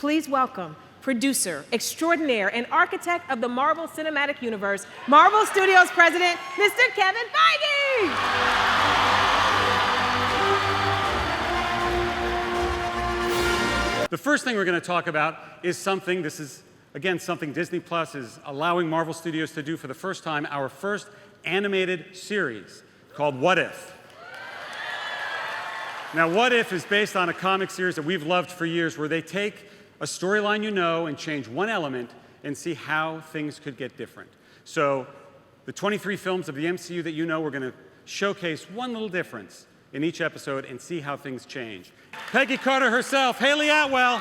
please welcome producer extraordinaire and architect of the Marvel Cinematic Universe, Marvel Studios president, Mr. Kevin Feige! The first thing we're going to talk about is something, this is, again, something Disney Plus is allowing Marvel Studios to do for the first time, our first animated series called What If? Now, What If is based on a comic series that we've loved for years where they take a storyline you know and change one element and see how things could get different. So the 23 films of the MCU that you know, we're going to showcase one little difference in each episode and see how things change. Peggy Carter herself, Hayley Atwell.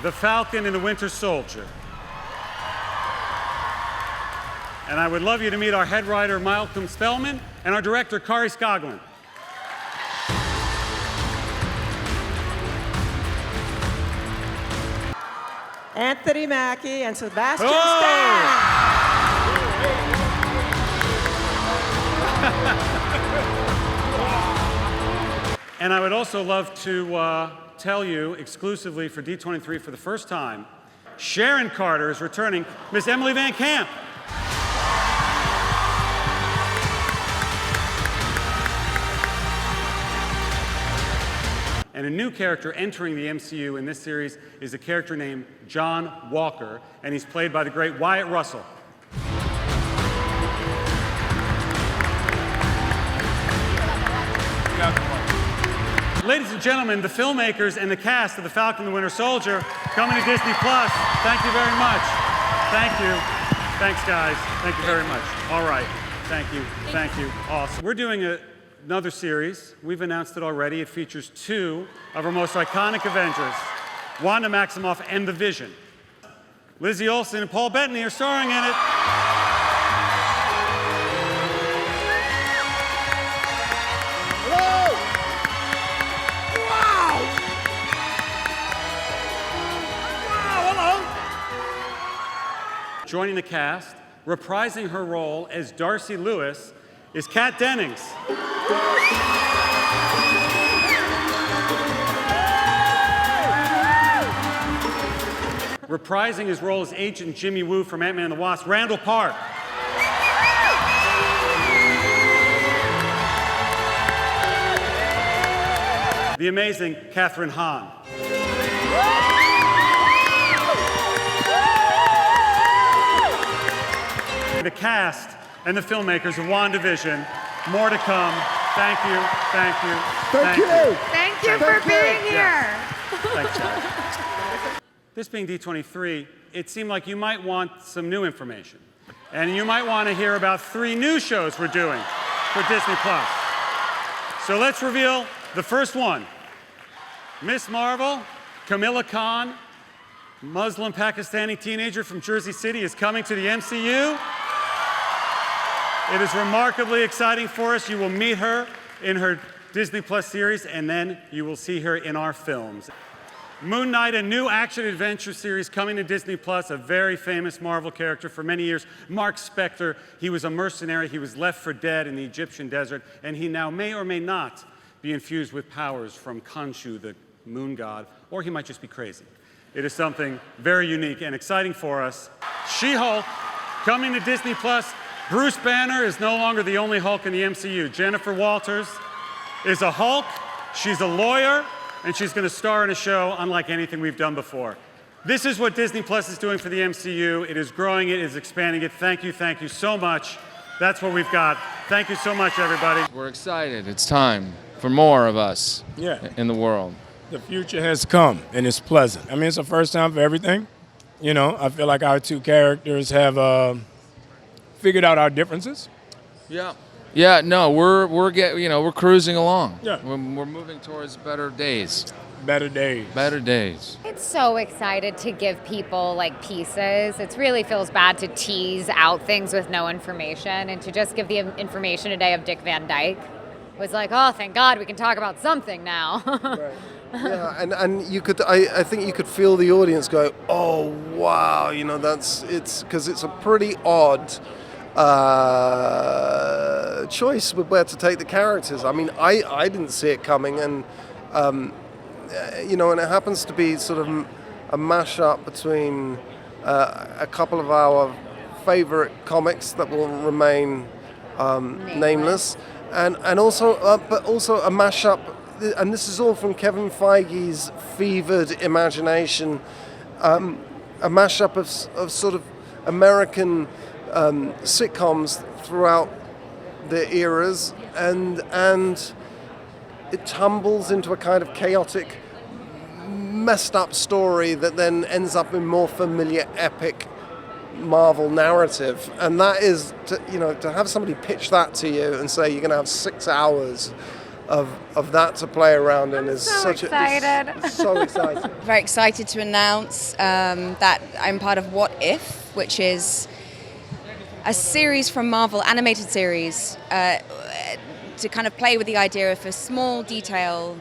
The Falcon and the Winter Soldier. And I would love you to meet our head writer, Malcolm Spellman, and our director, Kari Skogland. Anthony Mackie and Sebastian. And I would also love to tell you exclusively for D23 for the first time, Sharon Carter is returning, Miss Emily VanCamp. And a new character entering the MCU in this series is a character named John Walker, and he's played by the great Wyatt Russell. Ladies and gentlemen, the filmmakers and the cast of The Falcon and the Winter Soldier coming to Disney Plus. Thank you very much. Thank you. Thanks, guys. Thank you very much. All right. Thank you. Thank you. Awesome. We're doing another series. We've announced it already. It features two of our most iconic Avengers, Wanda Maximoff and the Vision. Lizzie Olsen and Paul Bettany are starring in it. Hello! Wow! Wow, hello! Joining the cast, reprising her role as Darcy Lewis, is Kat Dennings. Reprising his role as Agent Jimmy Woo from Ant-Man and the Wasp, Randall Park. The amazing Kathryn Hahn. The cast and the filmmakers of WandaVision. More to come. Thank you, thank you, Thank you! Thank you for being here. Thanks, guys. This being D23, it seemed like you might want some new information. And you might want to hear about 3 new shows we're doing for Disney Plus. So let's reveal the first one. Miss Marvel, Camilla Khan, Muslim Pakistani teenager from Jersey City, is coming to the MCU. It is remarkably exciting for us. You will meet her in her Disney Plus series, and then you will see her in our films. Moon Knight, a new action-adventure series coming to Disney Plus, a very famous Marvel character for many years. Mark Spector, he was a mercenary. He was left for dead in the Egyptian desert, and he now may or may not be infused with powers from Khonshu, the moon god, or he might just be crazy. It is something very unique and exciting for us. She-Hulk, coming to Disney Plus. Bruce Banner is no longer the only Hulk in the MCU. Jennifer Walters is a Hulk. She's a lawyer, and she's going to star in a show unlike anything we've done before. This is what Disney Plus is doing for the MCU. It is growing it, it is expanding it. Thank you so much. That's what we've got. Thank you so much, everybody. We're excited. It's time for more of us in the world. The future has come, and it's pleasant. I mean, it's the first time for everything. You know, I feel like our 2 characters have figured out our differences. Yeah, no, we're cruising along. Yeah. We're moving towards better days. Better days. Better days. It's so excited to give people like pieces. It really feels bad to tease out things with no information, and to just give the information today of Dick Van Dyke was like, oh, thank God we can talk about something now. Right. Yeah, and you could, I think you could feel the audience go, oh wow, you know, it's because it's a pretty odd choice with where to take the characters. I mean, I didn't see it coming, and and it happens to be sort of a mashup between a couple of our favorite comics that will remain nameless, and also but also a mashup, and this is all from Kevin Feige's fevered imagination, a mashup of sort of American sitcoms throughout the eras, and it tumbles into a kind of chaotic, messed up story that then ends up in more familiar epic Marvel narrative. And that is to have somebody pitch that to you and say you're going to have 6 hours of that to play around in is so such excited. It's so exciting. Very excited to announce that I'm part of What If, which is a series from Marvel, animated series, to kind of play with the idea if a small detail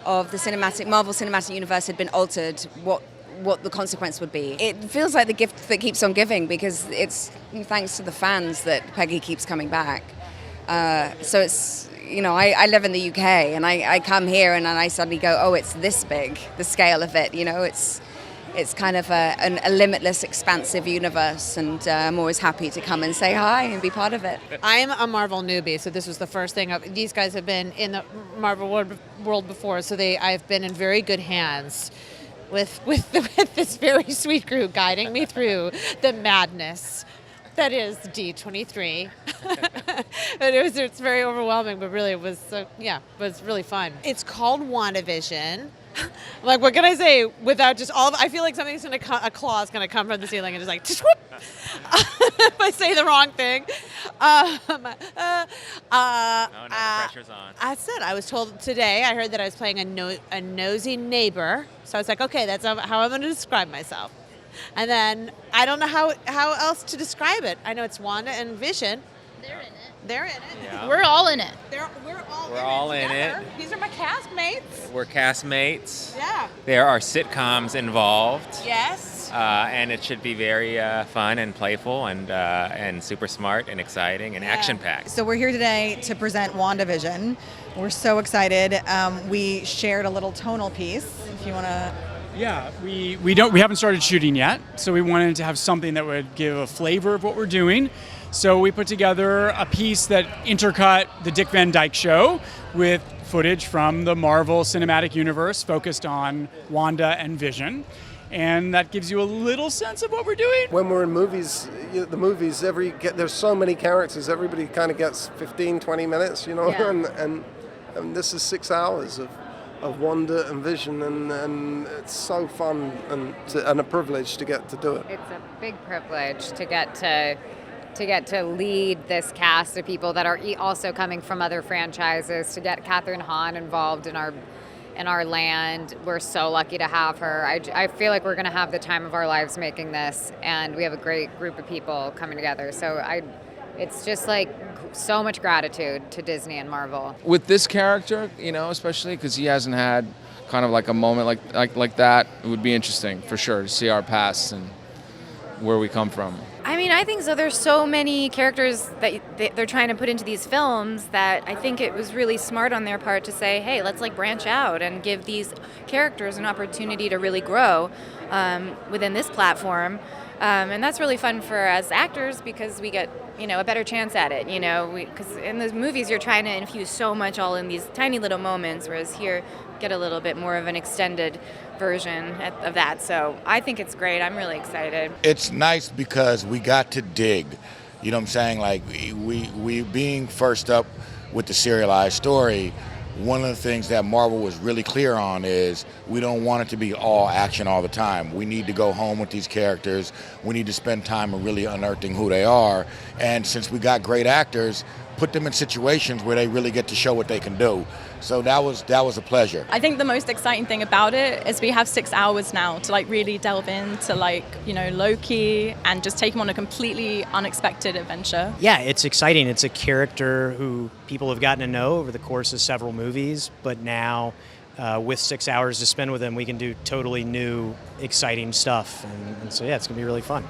of the Marvel Cinematic Universe had been altered, what the consequence would be. It feels like the gift that keeps on giving, because it's thanks to the fans that Peggy keeps coming back. So it's, I live in the UK, and I come here and I suddenly go, oh, it's this big, the scale of it, It's kind of a limitless, expansive universe, and I'm always happy to come and say hi and be part of it. I'm a Marvel newbie, so this was the first thing. These guys have been in the Marvel world before, so I've been in very good hands with this very sweet group guiding me through the madness that is D23. But it's very overwhelming, but really it was really fun. It's called WandaVision. Like, what can I say without just I feel like something's a claw is gonna come from the ceiling and just like, whoop, if I say the wrong thing. The pressure's on. That's it. I was told today, I heard that I was playing a nosy neighbor. So I was like, okay, that's how I'm gonna describe myself. And then I don't know how else to describe it. I know it's Wanda and Vision. They're in it. Yeah. We're all in it. We're all in it. These are my castmates. We're castmates. Yeah. There are sitcoms involved. Yes. And it should be very fun and playful and super smart and exciting and action-packed. So we're here today to present WandaVision. We're so excited. We shared a little tonal piece. If you want to. Yeah, we haven't started shooting yet, so we wanted to have something that would give a flavor of what we're doing. So we put together a piece that intercut the Dick Van Dyke Show with footage from the Marvel Cinematic Universe focused on Wanda and Vision. And that gives you a little sense of what we're doing. When we're in movies, the movies, there's so many characters, everybody kind of gets 15, 20 minutes, Yeah. and this is 6 hours of Wanda and Vision, and it's so fun and a privilege to get to do it. It's a big privilege to get to lead this cast of people that are also coming from other franchises, to get Kathryn Hahn involved in our land. We're so lucky to have her. I feel like we're going to have the time of our lives making this, and we have a great group of people coming together. So it's just like so much gratitude to Disney and Marvel. With this character, especially because he hasn't had kind of like a moment like that, it would be interesting for sure to see our past and where we come from. I mean, I think so. There's so many characters that they're trying to put into these films that I think it was really smart on their part to say, hey, let's branch out and give these characters an opportunity to really grow within this platform. And that's really fun for us actors because we get, a better chance at it, because in the movies you're trying to infuse so much all in these tiny little moments, whereas here get a little bit more of an extended version of that. So I think it's great. I'm really excited. It's nice because we got to dig, you know what I'm saying? Like we being first up with the serialized story, one of the things that Marvel was really clear on is we don't want it to be all action all the time. We need to go home with these characters. We need to spend time in really unearthing who they are. And since we got great actors, put them in situations where they really get to show what they can do. So that was a pleasure. I think the most exciting thing about it is we have 6 hours now to really delve into Loki and just take him on a completely unexpected adventure. Yeah, it's exciting. It's a character who people have gotten to know over the course of several movies, but now with 6 hours to spend with him, we can do totally new, exciting stuff. And so yeah, it's gonna be really fun.